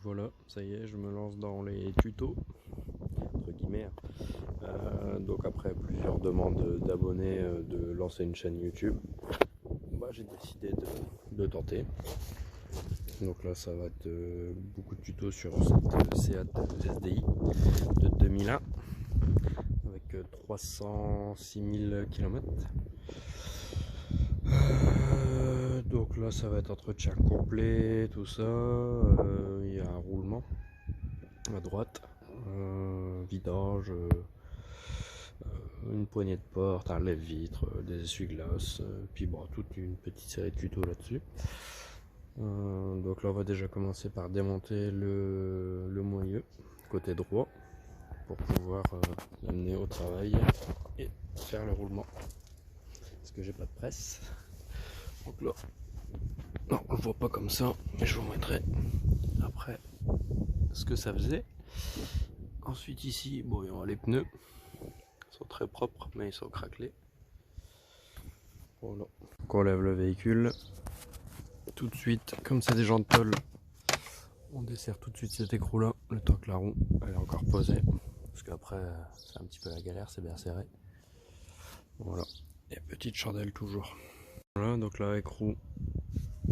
voilà, ça y est, je me lance dans les tutos, entre guillemets. Donc après plusieurs demandes d'abonnés de lancer une chaîne YouTube, j'ai décidé de tenter. Donc là ça va être beaucoup de tutos sur cette Seat SDI de 2001 avec 306 000 km. Donc là ça va être entretien complet, tout ça. Il y a un roulement à droite, vidange, une poignée de porte, un lève-vitre, des essuie-glaces, puis bon, toute une petite série de tutos là-dessus. Donc là on va déjà commencer par démonter le moyeu côté droit pour pouvoir l'amener au travail et faire le roulement, parce que j'ai pas de presse. Donc là, non, on le voit pas comme ça, mais je vous mettrai après ce que ça faisait. Ensuite ici, bon, il y aura les pneus, ils sont très propres mais ils sont craquelés. Voilà. Donc on lève le véhicule tout de suite, comme c'est des jantes tôle, on dessert tout de suite cet écrou là, le temps que la roue elle est encore posée, parce qu'après c'est un petit peu la galère, c'est bien serré. Voilà, et petite chandelle toujours. Voilà, donc là écrou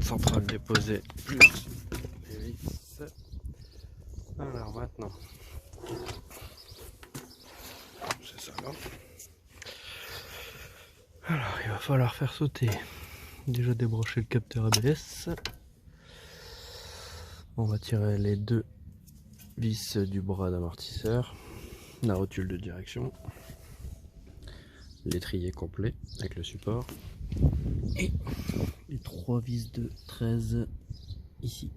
central déposé, plus les vis. Alors maintenant, c'est ça là. Alors il va falloir faire sauter, déjà débrancher le capteur ABS. On va tirer les deux vis du bras d'amortisseur, la rotule de direction, l'étrier complet avec le support et les trois vis de 13 ici.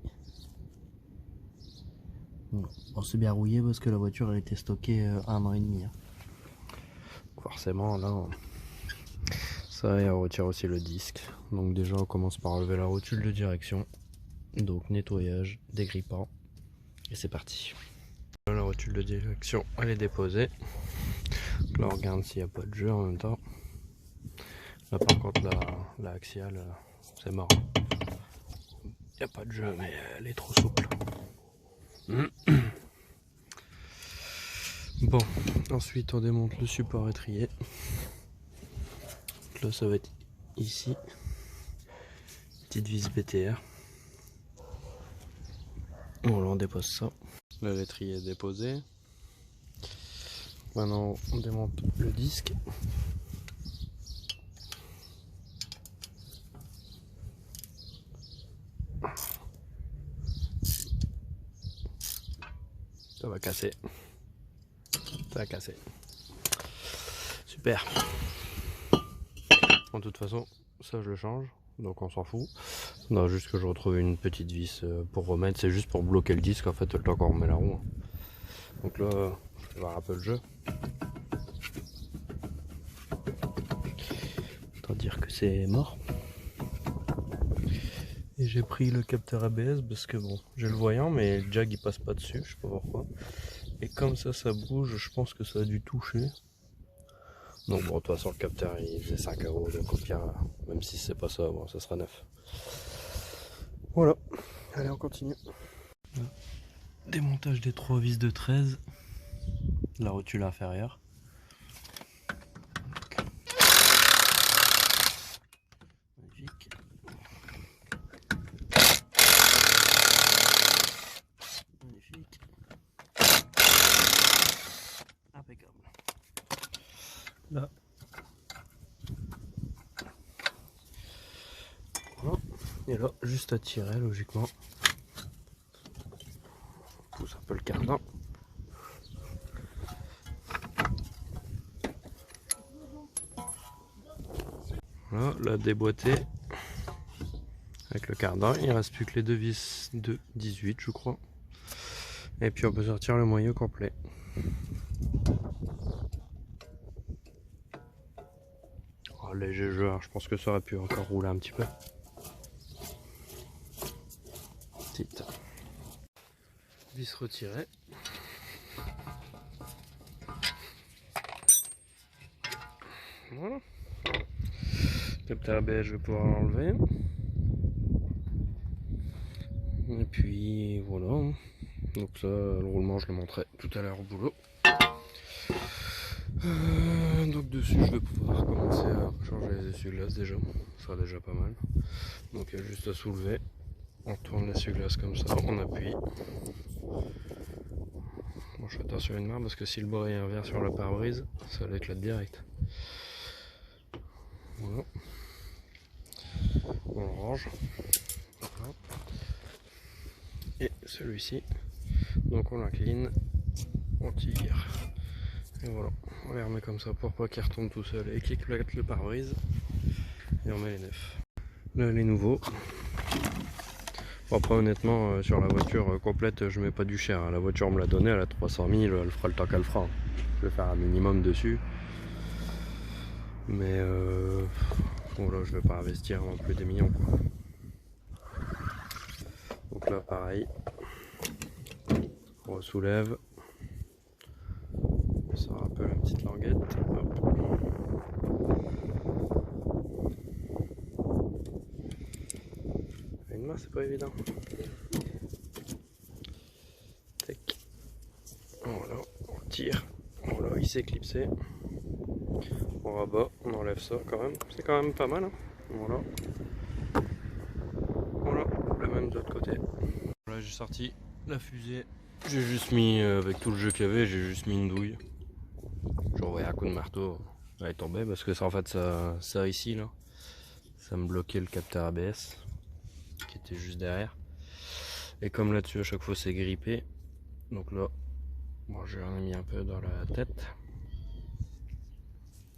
Bon, c'est bien rouillé parce que la voiture elle a été stockée 1 an et demi. Forcément là ça, et on retire aussi le disque. Donc déjà on commence par enlever la rotule de direction, donc nettoyage, dégrippant, et c'est parti. La rotule de direction elle est déposée. Donc là on regarde s'il n'y a pas de jeu en même temps. Là par contre la axiale c'est mort. Il n'y a pas de jeu mais elle est trop souple. Bon, ensuite on démonte le support étrier. Donc là ça va être ici. Petite vis BTR. Bon là on dépose ça. Là l'étrier est déposé. Maintenant on démonte le disque. Ça va casser. Ça va casser. Super. De toute façon, ça je le change, donc on s'en fout. Non, juste que je retrouve une petite vis pour remettre, c'est juste pour bloquer le disque en fait, le temps qu'on remet la roue. Donc là, je vais voir un peu le jeu. Autant dire que c'est mort. Et j'ai pris le capteur ABS parce que bon, j'ai le voyant, mais le jag il passe pas dessus, je sais pas pourquoi. Et comme ça bouge, je pense que ça a dû toucher. Donc bon, de toute façon le capteur il faisait 5 €, donc au pire, même si c'est pas ça, bon, ça sera neuf. Voilà, allez on continue. Démontage des trois vis de 13, la rotule inférieure. Magnifique. Magnifique. Impeccable. Là. Voilà. Et là, juste à tirer logiquement. On pousse un peu le cardan. Voilà, là déboîté avec le cardan. Il ne reste plus que les deux vis de 18 je crois. Et puis on peut sortir le moyeu complet. Oh, léger jeu, hein. Je pense que ça aurait pu encore rouler un petit peu. Petite vis retirée. Voilà. Capteur ABS, je vais pouvoir l'enlever. Et puis voilà. Donc ça, le roulement je le montrerai tout à l'heure au boulot. Donc dessus je vais pouvoir commencer à changer les essuie-glaces déjà. Ce sera déjà pas mal. Donc il y a juste à soulever. On tourne l'essuie-glace comme ça, on appuie. Bon, je fais attention à une main parce que si le bras est inverse sur la pare-brise, ça l'éclate direct. Voilà. On le range. Voilà. Et celui-ci, donc on l'incline, on tire. Et voilà, on les remet comme ça pour pas qu'il retombe tout seul et qu'il éclate le pare-brise. Et on met les neufs. Là les nouveaux. Bon, après honnêtement sur la voiture complète je mets pas du cher, hein. La voiture me l'a donnée, elle a 300 000, elle fera le temps qu'elle fera. Je vais faire un minimum dessus. Mais bon là je vais pas investir non plus des millions quoi. Donc là pareil, on soulève, on sort un peu la petite languette. Hop. Une main c'est pas évident. Tac. Voilà, on tire. Voilà, il s'est clipsé. On rabat, on enlève ça quand même. C'est quand même pas mal. Hein. Voilà. Voilà, la même de l'autre côté. Là j'ai sorti la fusée. J'ai juste mis, avec tout le jeu qu'il y avait, j'ai juste mis une douille. J'ai envoyé un coup de marteau, elle est tombée parce que ça, en fait ça ici là, ça me bloquait le capteur ABS qui était juste derrière. Et comme là-dessus à chaque fois c'est grippé, donc là, bon j'en ai mis un peu dans la tête. De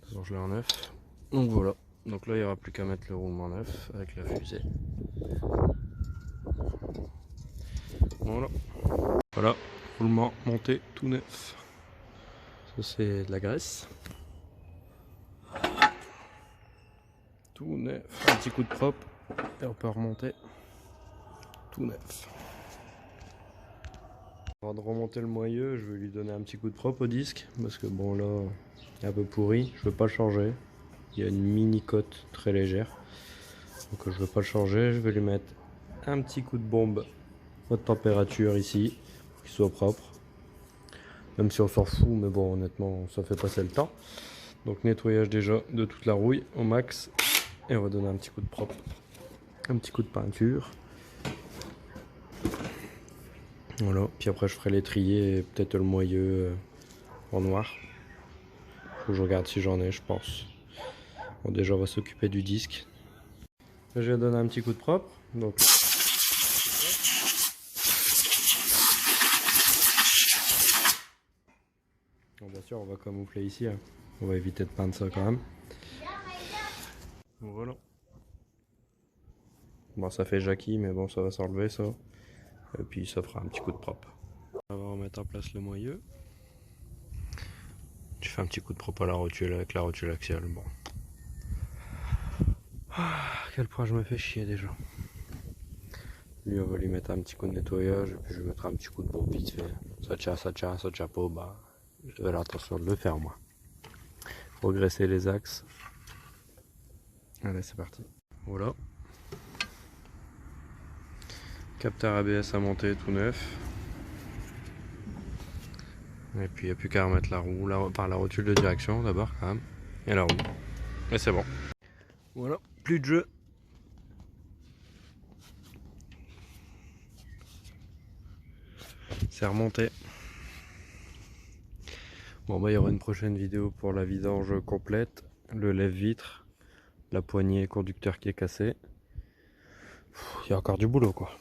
toute façon je l'ai en neuf. Donc voilà, donc là il n'y aura plus qu'à mettre le roulement neuf avec la fusée. Voilà. Voilà, roulement monté tout neuf. Ça c'est de la graisse. Tout neuf. Un petit coup de propre et on peut remonter. Tout neuf. Avant de remonter le moyeu, je vais lui donner un petit coup de propre au disque parce que bon là, il est un peu pourri. Je veux pas le changer. Il y a une mini cote très légère. Donc je veux pas le changer. Je vais lui mettre un petit coup de bombe haute température ici pour qu'il soit propre. Même si on s'en fout, mais bon honnêtement ça fait passer le temps. Donc nettoyage déjà de toute la rouille au max. Et on va donner un petit coup de propre. Un petit coup de peinture. Voilà, puis après je ferai l'étrier et peut-être le moyeu en noir. Faut que je regarde si j'en ai, je pense. Bon déjà on va s'occuper du disque. Là, je vais donner un petit coup de propre. Donc bon, bien sûr on va camoufler ici, hein. On va éviter de peindre ça quand même. Bon, voilà. Bon ça fait Jackie mais bon ça va s'enlever ça. Et puis ça fera un petit coup de propre. On va remettre en place le moyeu. Tu fais un petit coup de propre à la rotule avec la rotule axiale. Bon. Ah, quel point je me fais chier déjà. Lui on va lui mettre un petit coup de nettoyage et puis je vais mettre un petit coup de bombe vite fait. Ça tient pas, bah j'avais l'intention de le faire moi. Progresser les axes. Allez c'est parti. Voilà. Capteur ABS à monter tout neuf. Et puis il n'y a plus qu'à remettre la roue, par la rotule de direction d'abord quand même. Et la roue. Et c'est bon. Voilà, plus de jeu. C'est remonté. Bon bah il y aura une prochaine vidéo pour la vidange complète, le lève-vitre, la poignée conducteur qui est cassée. Il y a encore du boulot quoi.